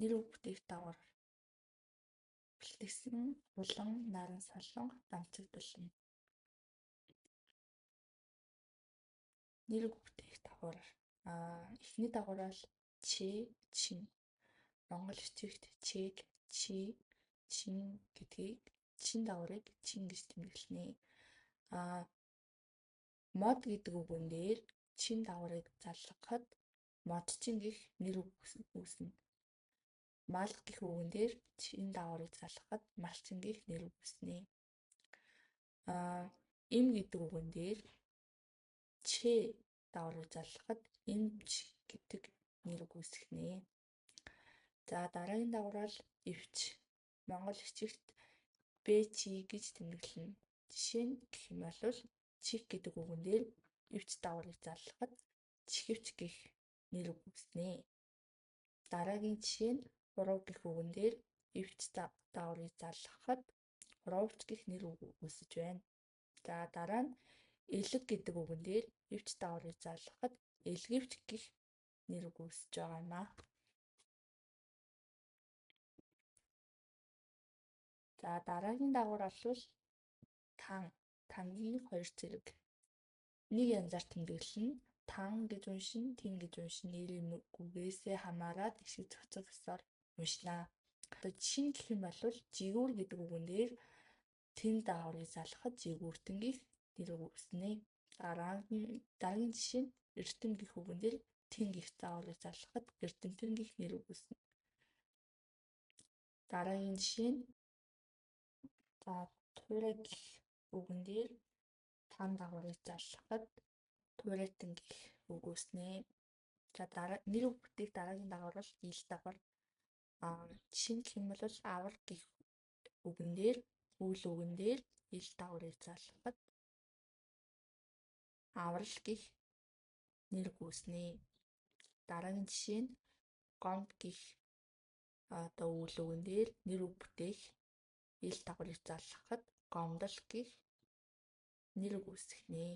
нэр үг бүтээх дагавар бэлтгэсэн улан наран солонго дамцагдуулна. Нэр үг бүтээх дагавар эхний дагавар бол чи, чин. Монгол бичигт чиг, чи, чин гэдгийг чин дагаврыг чин гэж тэмдэглэнэ. Мод гэдэг үгэн дээр чин дагаврыг залгахад модчин гэх нэр үг үүснэ. Мал гэх үгэн дээр чин дагаврыг залгахад малчин гэх нэр үг үүснэ. Им гэдэг үгэн дээр чэ дагаврыг залгахад эмч гэдэг нэр үг үүсгэнэ. За дараагийн дагавар бол эвч. Монгол бичигт бэ чи гэж тэмдэглэнэ. Жишээ нь гэх юм бол чих гэдэг үгэн дээр эвч дагаврыг залгахад чихвч гэх нэр үг үүснэ. Дараагийн жишээ нь урав гэх үгэн дээр эвч дагаврыг залгахад уравч гэх нэр үг үүсэж байна. За дараа нь элэг гэдэг үгэн дээр эвч дагаврыг залгахад элгэвч гэх нэр үг үүсэж байгаа юм аа. За дараагийн дагавар бол тангийн хоёр зэрэг. Нэг янзаар тэмдэглэн тан гэж уншин, тэн гэж уншин нэрийн үгээсээ хамаарат ишиг цоцох ёсоор уншнаа. Жишээ гэх юм бол жигүүр гэдэг үгэн дээр тэн дагаврыг залгахад жигүүртэн гэх нэр үг үүснэ. Дараагийн жишээ нь эрдэм гэх үгэн дээр тэн гэх дагаврыг залгахад эрдэмтэн гэх нэр үг үүснэ. Дараагийн жишээ нь туурай гэх үгэн дээр тан дагаврыг залгахад туурайтан гэх үг үүснэ. За нэр үг бүтээх дараагийн дагавар бол ил дагавар. Жишээ нь гэх юм бол авар гэх үгэн дээр үйл үгэн дээр ил дагаврыг залгахад аврал гэх нэр үг үүснэ. Дараагийн жишээ нь гомд гэх үйл үгэн дээр нэр үг бүтээх ил дагаврыг залгахад гомдол гэх нэр үг үүсгэнэ.